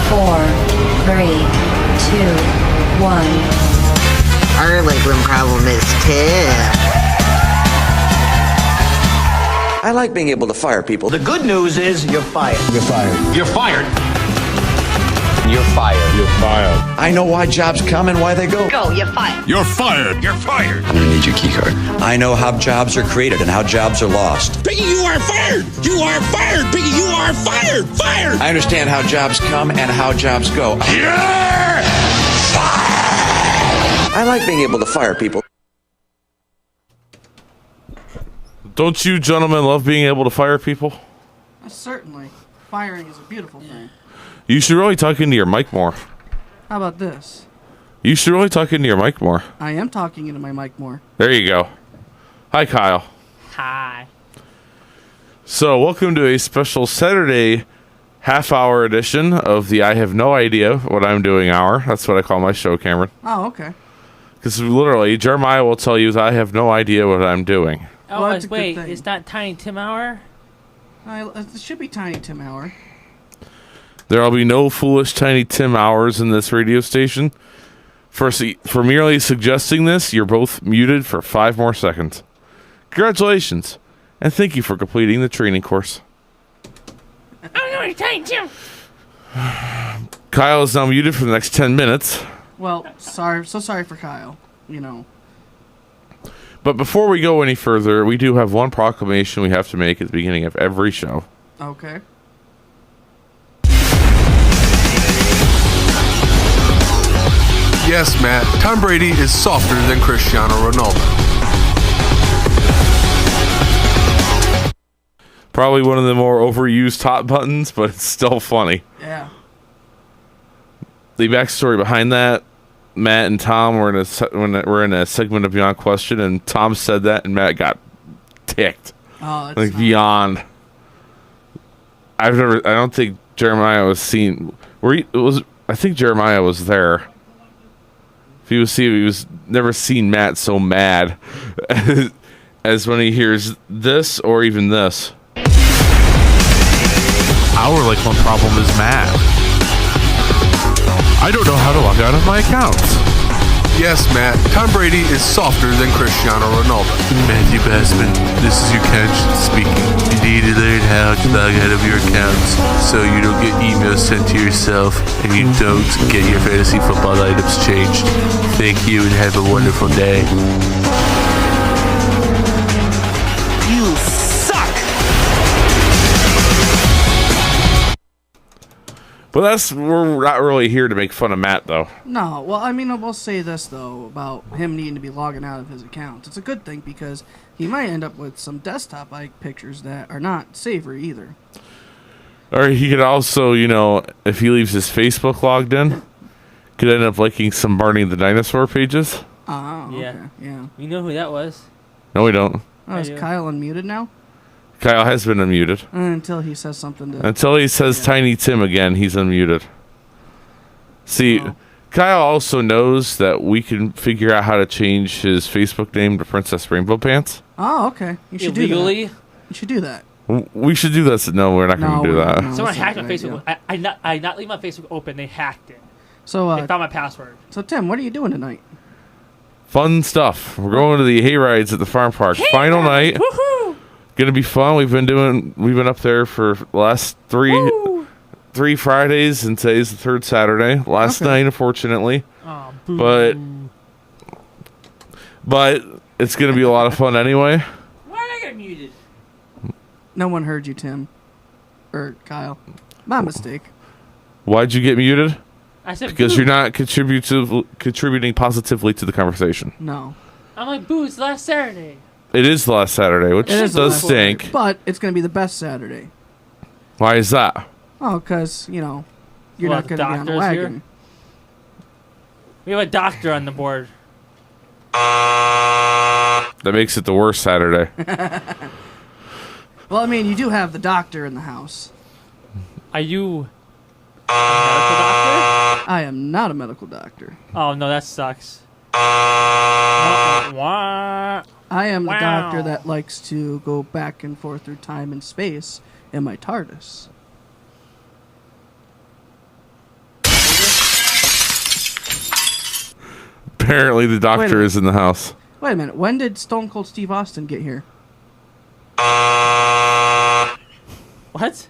4, 3, 2, 1. Our liquid problem is tip. I like being able to fire people. The good news is you're fired. You're fired. You're fired. You're fired. You're fired. I know why jobs come and why they go. Go, you're fired. You're fired. You're fired. I'm gonna need your key card. I know how jobs are created and how jobs are lost. Piggy, you are fired. You are fired. Piggy, you are fired. Fired. I understand how jobs come and how jobs go. You're fired. I like being able to fire people. Don't you gentlemen love being able to fire people? Certainly. Firing is a beautiful thing. You should really talk into your mic more. How about this? You should really talk into your mic more. I am talking into my mic more. There you go. Hi, Kyle. Hi. So, welcome to a special Saturday half-hour edition of the I have no idea what I'm doing hour. That's what I call my show, Cameron. Oh, okay. Because literally, Jeremiah will tell you that I have no idea what I'm doing. Oh, Well, that's a good wait, thing. it's not Tiny Tim Hour? It should be Tiny Tim Hour. There will be no foolish Tiny Tim hours in this radio station. For merely suggesting this, you're both muted for 5 more seconds. Congratulations, and thank you for completing the training course. I'm going to Tiny Tim. Kyle is now muted for the next 10 minutes. Well, sorry for Kyle. You know. But before we go any further, we do have one proclamation we have to make at the beginning of every show. Okay. Yes, Matt, Tom Brady is softer than Cristiano Ronaldo. Probably one of the more overused hot buttons, but it's still funny. Yeah. The backstory behind that, Matt and Tom were in a segment of Beyond Question, and Tom said that, and Matt got ticked. Oh, that's like not... beyond. I don't think Jeremiah was seen. I think Jeremiah was there. If he was never seen Matt so mad as when he hears this or even this. Our one problem is Matt. I don't know how to log out of my account. Yes, Matt, Tom Brady is softer than Cristiano Ronaldo. Matthew Bassman, this is your coach speaking. You need to learn how to log out of your accounts so you don't get emails sent to yourself and you don't get your fantasy football items changed. Thank you and have a wonderful day. You suck. But we're not really here to make fun of Matt, though. No, well, I mean, I will say this, though, about him needing to be logging out of his account. It's a good thing because he might end up with some desktop-like pictures that are not savory either. Or he could also, if he leaves his Facebook logged in, could end up liking some Barney the Dinosaur pages. Oh, Yeah. okay, yeah. You know who that was? No, we don't. Oh, is do. Kyle unmuted now? Kyle has been unmuted. Until he says something to... Until he says Tiny Tim again, he's unmuted. See, Kyle also knows that we can figure out how to change his Facebook name to Princess Rainbow Pants. Oh, okay. You should do that. Illegally? You should do that. We should do that. No, we're not going to do that. no. Someone that's hacked not my a good Facebook. I not leave my Facebook open. They hacked it. So, They found my password. so Tim, what are you doing tonight? Fun stuff. We're going to the Hayrides at the farm park. Final night. Woohoo! Gonna be fun. We've been up there for the last three Fridays, and today's the third Saturday. Last night, unfortunately. Oh, boo. But it's gonna be a lot of fun anyway. Why did I get muted? No one heard you, Tim. Or Kyle. My mistake. Why'd you get muted? I said Because boo. you're not contributing positively to the conversation. No. I'm like, boo, it's last Saturday. It is the last Saturday, which It is the does last stink. Saturday, but it's going to be the best Saturday. Why is that? Oh, because, you're Well, not the going to be on the doctor's here? wagon. We have a doctor on the board. That makes it the worst Saturday. Well, I mean, you do have the doctor in the house. Are you a medical doctor? I am not a medical doctor. Oh, no, that sucks. Wah. I am the Wow. doctor that likes to go back and forth through time and space in my TARDIS. Apparently, the doctor is in the house. Wait a minute. When did Stone Cold Steve Austin get here? What?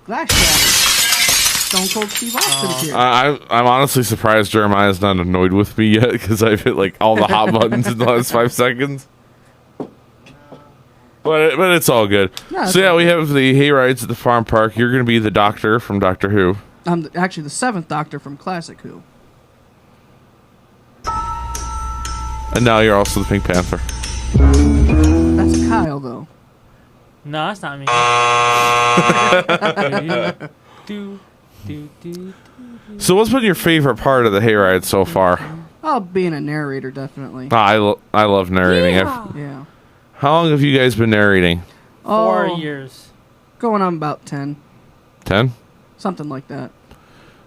Glass Stone Cold Steve Austin's here. I'm honestly surprised Jeremiah's not annoyed with me yet because I've hit like all the hot buttons in the last 5 seconds. But it's all good. No, so yeah, we have the hayrides at the farm park. You're going to be the doctor from Doctor Who. I'm actually the 7th Doctor from Classic Who. And now you're also the Pink Panther. That's Kyle, though. No, that's not me. So what's been your favorite part of the hayride so far? Oh, being a narrator, definitely. I love narrating. Yeah. How long have you guys been narrating? 4 years. Going on about 10. 10? Something like that.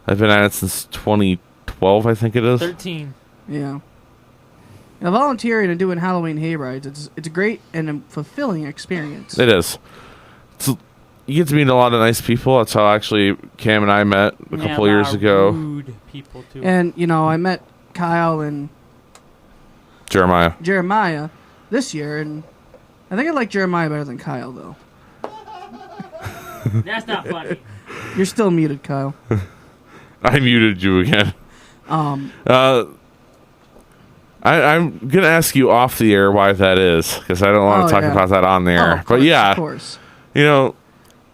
I've been at it since 2012, I think it is. 13. Yeah. Now, volunteering and doing Halloween hayrides, it's a great and a fulfilling experience. It is. You get to meet a lot of nice people. That's how actually Cam and I met a couple years ago. Rude people too. And, I met Kyle and Jeremiah this year, and I think I like Jeremiah better than Kyle, though. That's not funny. You're still muted, Kyle. I muted you again. I'm going to ask you off the air why that is, because I don't want to talk about that on the air. Of course.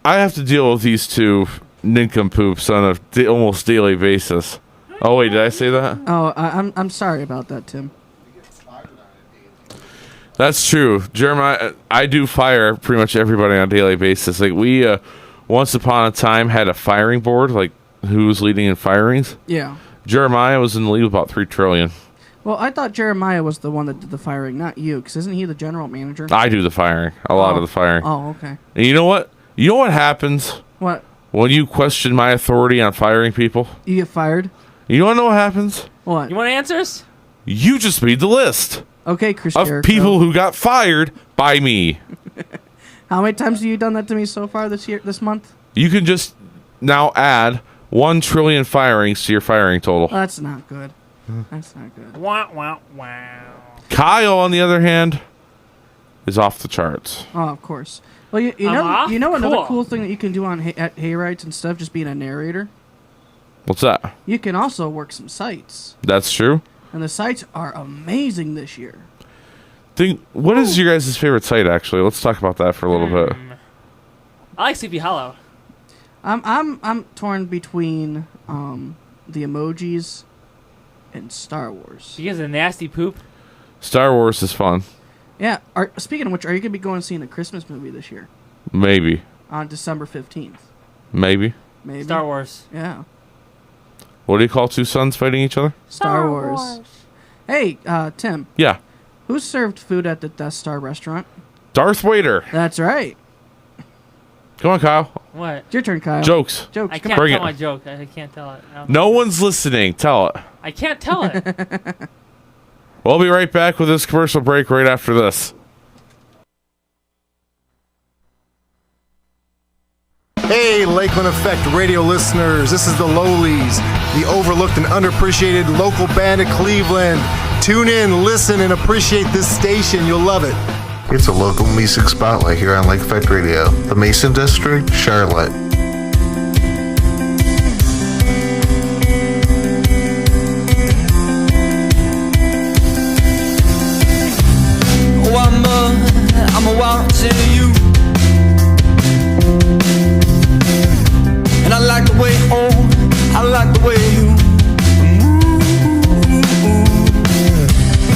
I have to deal with these two nincompoops on a almost daily basis. Oh, wait, did I say that? Oh, I'm sorry about that, Tim. That's true. Jeremiah, I do fire pretty much everybody on a daily basis. Like, we, once upon a time, had a firing board, like, who's leading in firings. Yeah. Jeremiah was in the lead with about $3 trillion. Well, I thought Jeremiah was the one that did the firing, not you, because isn't he the general manager? I do the firing, a lot of the firing. Oh, okay. And you know what? You know what happens? What? When you question my authority on firing people? You get fired? You want to know what happens? What? You want answers? You just made the list. Okay, Chris of Jericho. People who got fired by me. How many times have you done that to me so far this month? You can just now add 1 trillion firings to your firing total. Oh, that's not good. That's not good. Wow, wow, wow. Kyle, on the other hand, is off the charts. Oh, of course. Well, you know another cool thing that you can do at hayrides and stuff, just being a narrator? What's that? You can also work some sites. That's true. And the sites are amazing this year. What is your guys' favorite site, actually? Let's talk about that for a little bit. I like Sleepy Hollow. I'm torn between the emojis and Star Wars. You guys a nasty poop? Star Wars is fun. Yeah. Speaking of which, are you going to be going and seeing a Christmas movie this year? Maybe. On December 15th. Maybe. Star Wars. Yeah. What do you call two sons fighting each other? Star Wars. Hey, Tim. Yeah. Who served food at the Death Star restaurant? Darth Vader. That's right. Come on, Kyle. What? It's your turn, Kyle. Jokes. Jokes. I can't tell my joke. I can't tell it. No one's listening. Tell it. I can't tell it. We'll be right back with this commercial break right after this. Hey, Lakeland Effect radio listeners. This is the Lowlies, the overlooked and underappreciated local band of Cleveland. Tune in, listen, and appreciate this station. You'll love it. It's a local music spotlight here on Lake Effect Radio. The Mason District, Charlotte. I'm a watching you, and I like the way, I like the way you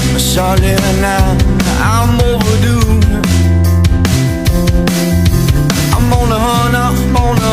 move. Charlotte, now I'm overdue. I'm on the hunt, I'm on the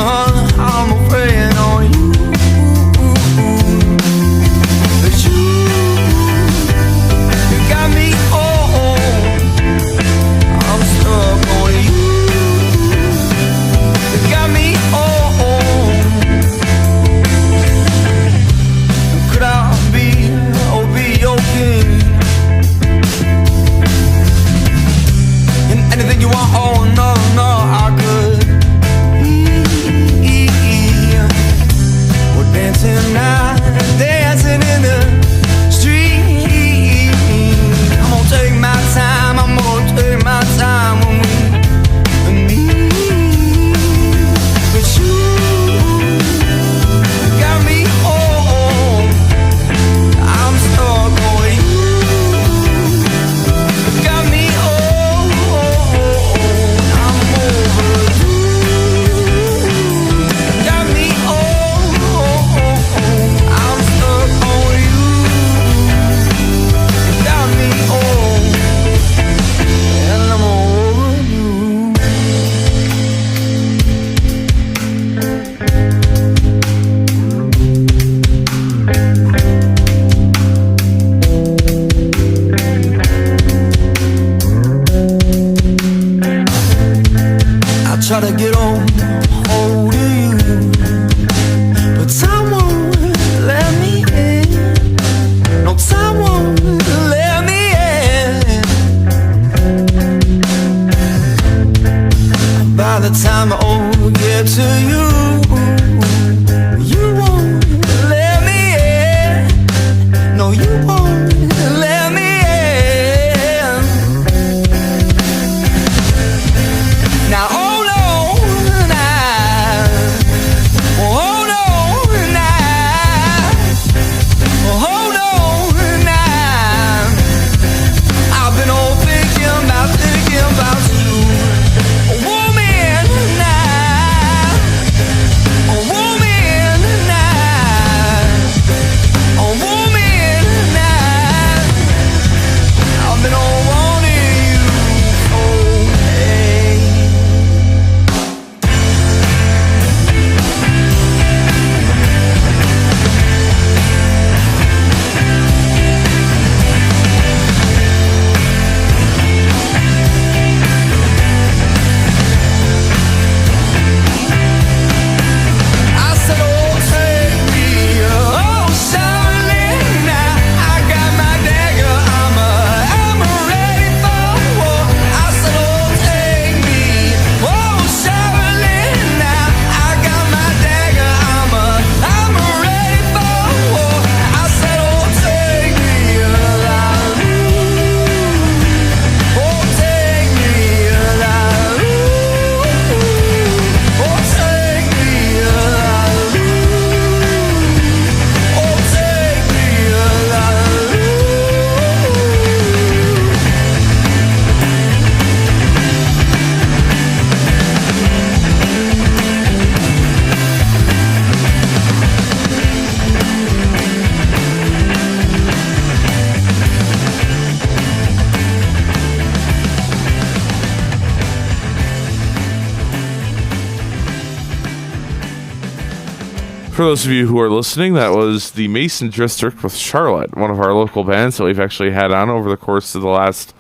For those of you who are listening, that was the Mason District with Charlotte, one of our local bands that we've actually had on over the course of the last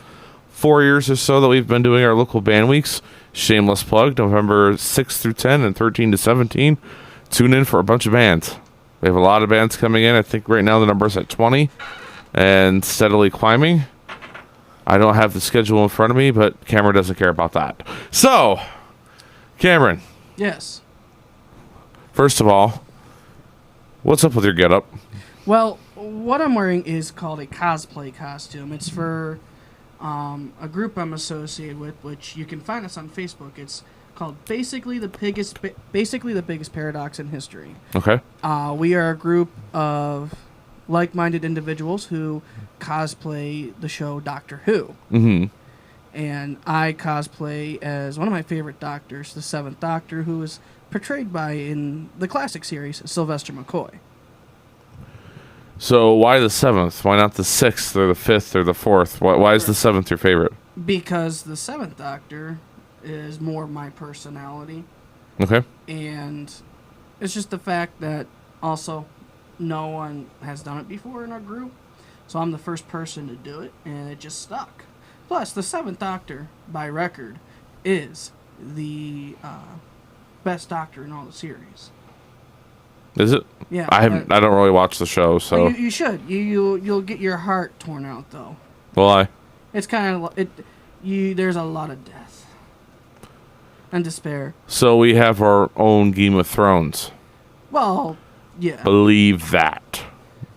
4 years or so that we've been doing our local band weeks. Shameless plug, November 6th through 10 and 13 to 17. Tune in for a bunch of bands. We have a lot of bands coming in. I think right now the number's at 20 and steadily climbing. I don't have the schedule in front of me, but Cameron doesn't care about that. So, Cameron. Yes. First of all, what's up with your getup? Well, what I'm wearing is called a cosplay costume. It's for a group I'm associated with, which you can find us on Facebook. It's called basically the biggest paradox in history. Okay. We are a group of like-minded individuals who cosplay the show Doctor Who. Mm-hmm. And I cosplay as one of my favorite doctors, the Seventh Doctor, who is portrayed by, in the classic series, Sylvester McCoy. So why the 7th? Why not the 6th or the 5th or the 4th? Why is the 7th your favorite? Because the Seventh Doctor is more my personality. Okay. And it's just the fact that also no one has done it before in our group. So I'm the first person to do it, and it just stuck. Plus, the Seventh Doctor, by record, is the best Doctor in all the series. Is it? Yeah. I don't really watch the show, so. Well, you should. You'll get your heart torn out though. Why? It's kind of there's a lot of death and despair. So we have our own Game of Thrones. Well, yeah. Believe that.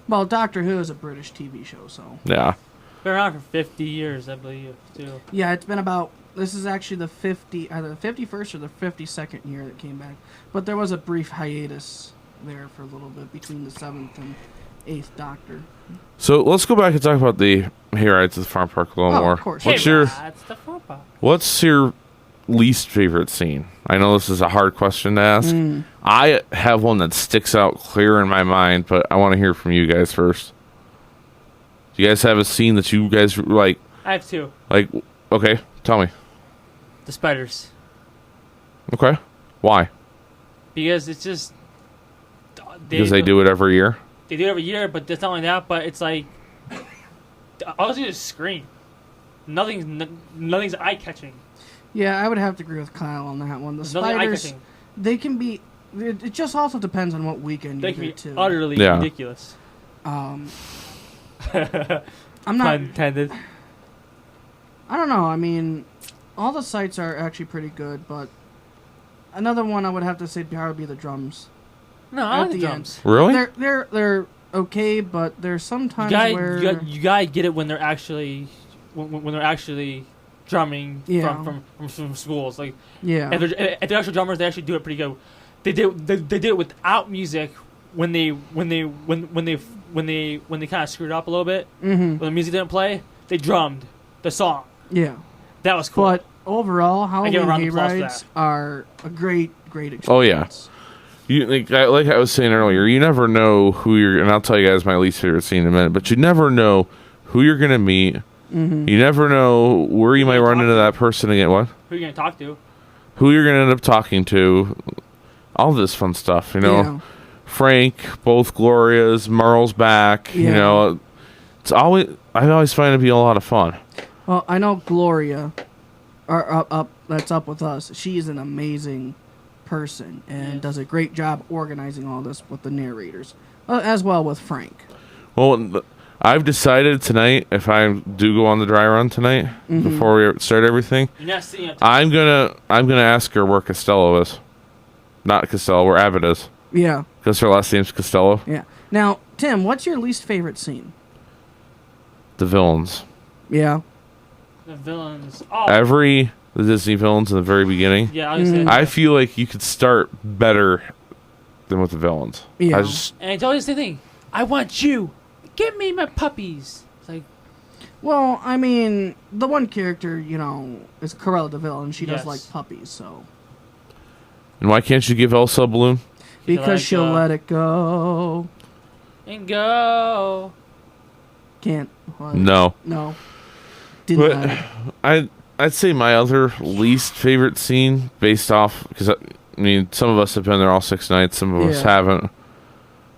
Well, Doctor Who is a British TV show, so. Yeah. Been around for 50 years, I believe, too. Yeah, it's been about. This is actually the 51st or the 52nd year that came back, but there was a brief hiatus there for a little bit between the 7th and 8th Doctor. So let's go back and talk about the Hayride to the farm park a little more. Of course. What's your least favorite scene? I know this is a hard question to ask. I have one that sticks out clear in my mind, but I want to hear from you guys first. Do you guys have a scene that you guys like? I have two. Like, okay, tell me. The spiders. Okay, why? Because it's just. Because they do it every year? They do it every year, but it's not only that, but it's like. All they do is scream. Nothing's eye-catching. Yeah, I would have to agree with Kyle on that one. The spiders, they can be. It just also depends on what weekend they you can be too. utterly ridiculous. I'm not. Pun intended. I don't know. I mean, all the sites are actually pretty good, but another one I would have to say would be the drums. No, I like the drums. Really? They're okay, but there's sometimes where you gotta get it when they're actually when they're actually drumming from schools. Like if they're actual drummers, they actually do it pretty good. They did it without music when they kind of screwed up a little bit. When the music didn't play, they drummed the song. Yeah, that was cool. But overall, Halloween Hayrides are a great experience. Oh yeah. Like I was saying earlier, you never know who you're, and I'll tell you guys my least favorite scene in a minute, but you never know who you're going to meet. Mm-hmm. You never know where you might run into that person again. What? Who are you going to talk to? Who you're going to end up talking to. All this fun stuff, you know. Yeah. Frank, both Glorias, Merle's back, you know. I always find it to be a lot of fun. Well, I know Gloria, that's up with us. She is an amazing person and does a great job organizing all this with the narrators, as well with Frank. Well, I've decided tonight, if I do go on the dry run tonight, before we start everything, I'm gonna ask her where Costello is. Not Costello, where Abbott is. Yeah. Because her last name's Costello. Yeah. Now, Tim, what's your least favorite scene? The villains. Yeah. The villains. The Disney villains in the very beginning. Yeah, I was saying I feel like you could start better than with the villains. Yeah. And it's always the thing. I want you. Give me my puppies. It's like. Well, I mean, the one character, is Cruella de Vil, and she does like puppies, so. And why can't you give Elsa a balloon? Because she'll let it go. And go. Can't. What? No. No. Didn't I'd say my other least favorite scene, based off, because I mean, some of us have been there all 6 nights, some of us haven't.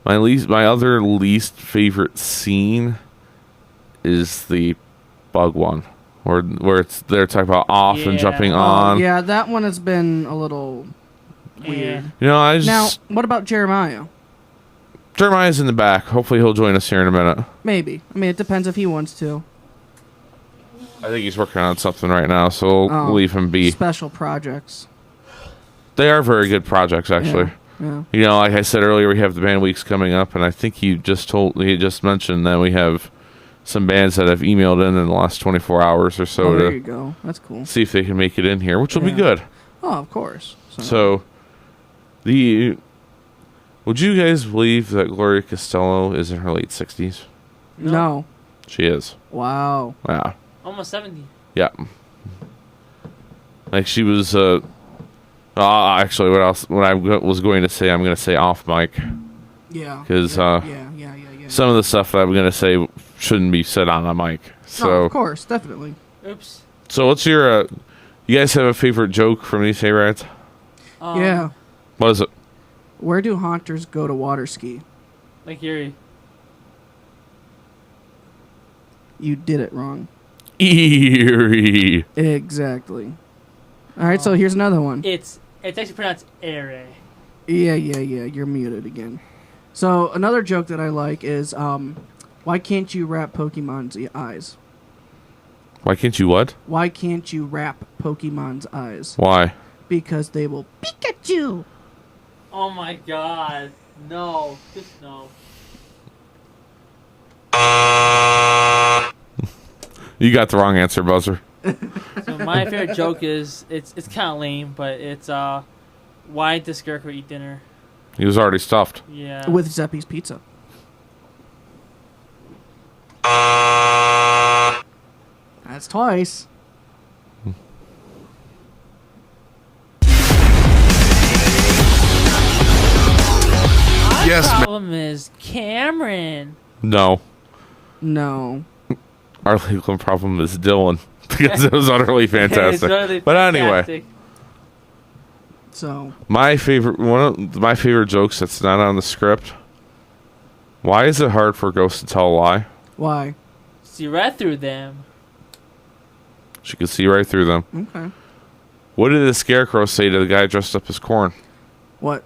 My other least favorite scene is the bug one, where they're talking about off and jumping on. Yeah, that one has been a little weird. You know, I just now. What about Jeremiah? Jeremiah's in the back. Hopefully, he'll join us here in a minute. Maybe. I mean, it depends if he wants to. I think he's working on something right now, so we'll leave him be. Special projects. They are very good projects, actually. Yeah. You know, like I said earlier, we have the band weeks coming up, and I think he just mentioned that we have some bands that have emailed in the last 24 hours or so. There you go. That's cool. See if they can make it in here, which will be good. Oh, of course. So, would you guys believe that Gloria Costello is in her late 60s? No. She is. Wow. Yeah. Almost 70. Yeah. Like she was. Actually, what I was going to say, I'm going to say off mic. Yeah. Because yeah. some of the stuff that I'm going to say shouldn't be said on a mic. So no, of course, definitely. Oops. So what's your? You guys have a favorite joke from these hayrides? Yeah. What is it? Where do haunters go to water ski? Lake Erie. You did it wrong. Erie. Exactly. All right, so here's another one. It's actually pronounced Erie. Yeah. You're muted again. So another joke that I like is, why can't you wrap Pokemon's eyes? Why can't you what? Why can't you wrap Pokemon's eyes? Why? Because they will Pikachu. Oh my god. No. Just no. You got the wrong answer, Buzzer. So my favorite joke is it's kind of lame, but it's why did the Scarecrow eat dinner? He was already stuffed. Yeah. With Zeppi's Pizza. That's twice. Yes, The ma'am. problem is Cameron. No. Our legal problem is Dylan because it was utterly fantastic. But anyway, so my favorite jokes that's not on the script. Why is it hard for ghosts to tell a lie? Why? See right through them. She could see right through them. Okay. What did the Scarecrow say to the guy dressed up as corn? What?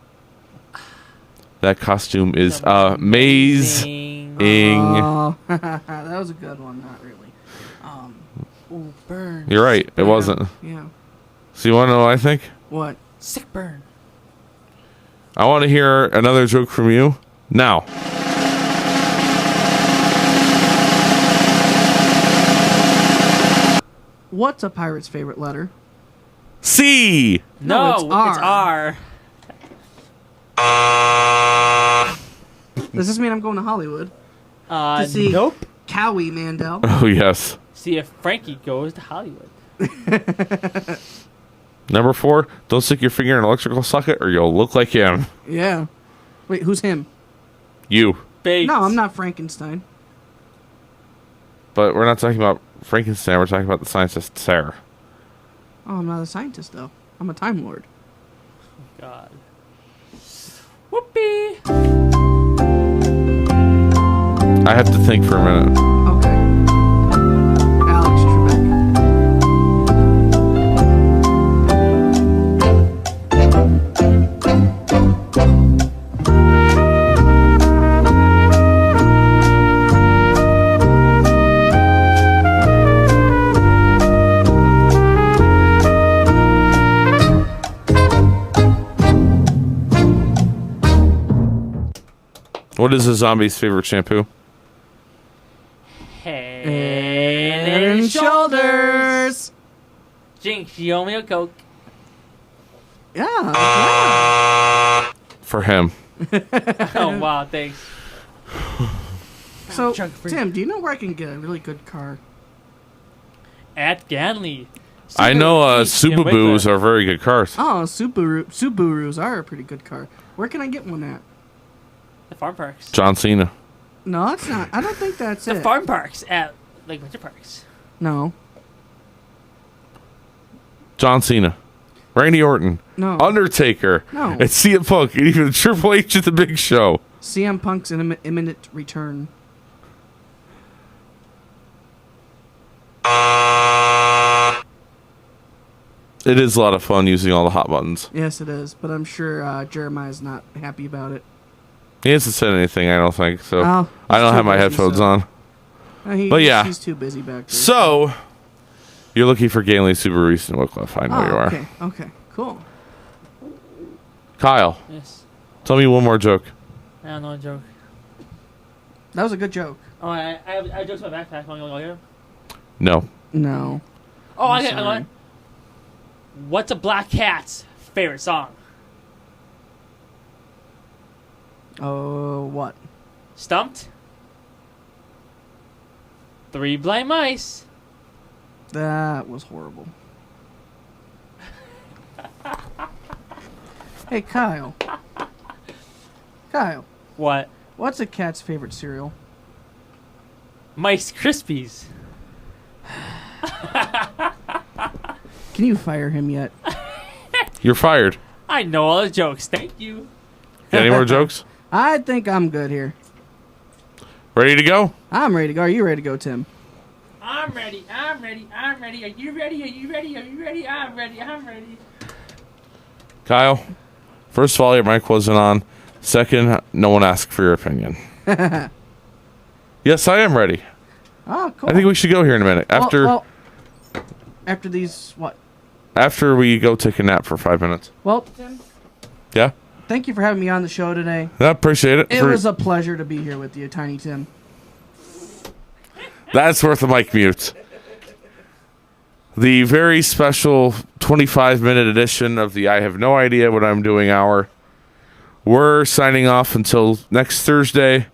That costume is amazing. Oh, that was a good one. Not really. Ooh, burn. You're right. It wasn't. Yeah. So you want to know what I think? What? Sick burn. I want to hear another joke from you now. What's a pirate's favorite letter? C. No, it's R. It's R. Does this mean I'm going to Hollywood? To see Nope. Cowie Mandel. Oh, yes. See if Frankie goes to Hollywood. Number 4, don't stick your finger in an electrical socket or you'll look like him. Yeah. Wait, who's him? You. Bates. No, I'm not Frankenstein. But we're not talking about Frankenstein. We're talking about the scientist Sarah. Oh, I'm not a scientist, though. I'm a Time Lord. God. Whoopee. I have to think for a minute. Okay. Alex Trebek. What is a zombie's favorite shampoo? Head And shoulders. Jinx, you owe me a Coke. Yeah. For him. Oh, wow, thanks. So, Junk free. Tim, do you know where I can get a really good car? At Ganley. I know Subaru's Subaru are very good cars. Oh, Subarus are a pretty good car. Where can I get one at? The farm parks. John Cena. No, it's not. I don't think that's The it. farm parks at Lake Winter Parks. No. John Cena. Randy Orton. No. Undertaker. No. And CM Punk. And even Triple H at the Big Show. CM Punk's imminent return. It is a lot of fun using all the hot buttons. Yes, it is, but I'm sure Jeremiah's not happy about it. He hasn't said anything, I don't think, so Oh, I don't he's have too my busy, headphones so- on. But yeah. He's too busy back there. So, you're looking for Ganley, Super Reese, and Wycliffe. I know you are. Okay, cool. Kyle, Yes. tell me one more joke. I don't know a joke. That was a good joke. Oh, I have jokes in my backpack. Want to go here? No. No. Oh, I'm I sorry. got. What's a black cat's favorite song? Oh, what? Stumped? 3 blind mice. That was horrible. Hey, Kyle. Kyle. What? What's a cat's favorite cereal? Mice Krispies. Can you fire him yet? You're fired. I know all the jokes. Thank you. Got any more jokes? I think I'm good here. Ready to go? I'm ready to go. Are you ready to go, Tim? I'm ready. I'm ready. I'm ready. Are you ready? Are you ready? Are you ready? I'm ready. I'm ready. Kyle, first of all, your mic wasn't on. Second, no one asked for your opinion. Yes, I am ready. Oh, cool. I think we should go here in a minute. After these, what? After we go take a nap for 5 minutes. Well, Tim, Yeah? thank you for having me on the show today. I appreciate it. It was a pleasure to be here with you, Tiny Tim. That's worth a mic mute. The very special 25-minute edition of the I Have No Idea What I'm Doing hour. We're signing off until next Thursday.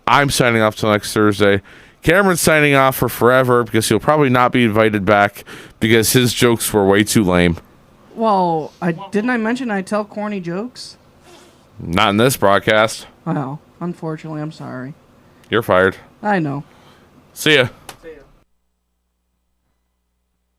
I'm signing off till next Thursday. Cameron's signing off for forever because he'll probably not be invited back because his jokes were way too lame. Well, didn't I mention I tell corny jokes? Not in this broadcast. Well, unfortunately, I'm sorry. You're fired. I know. See ya.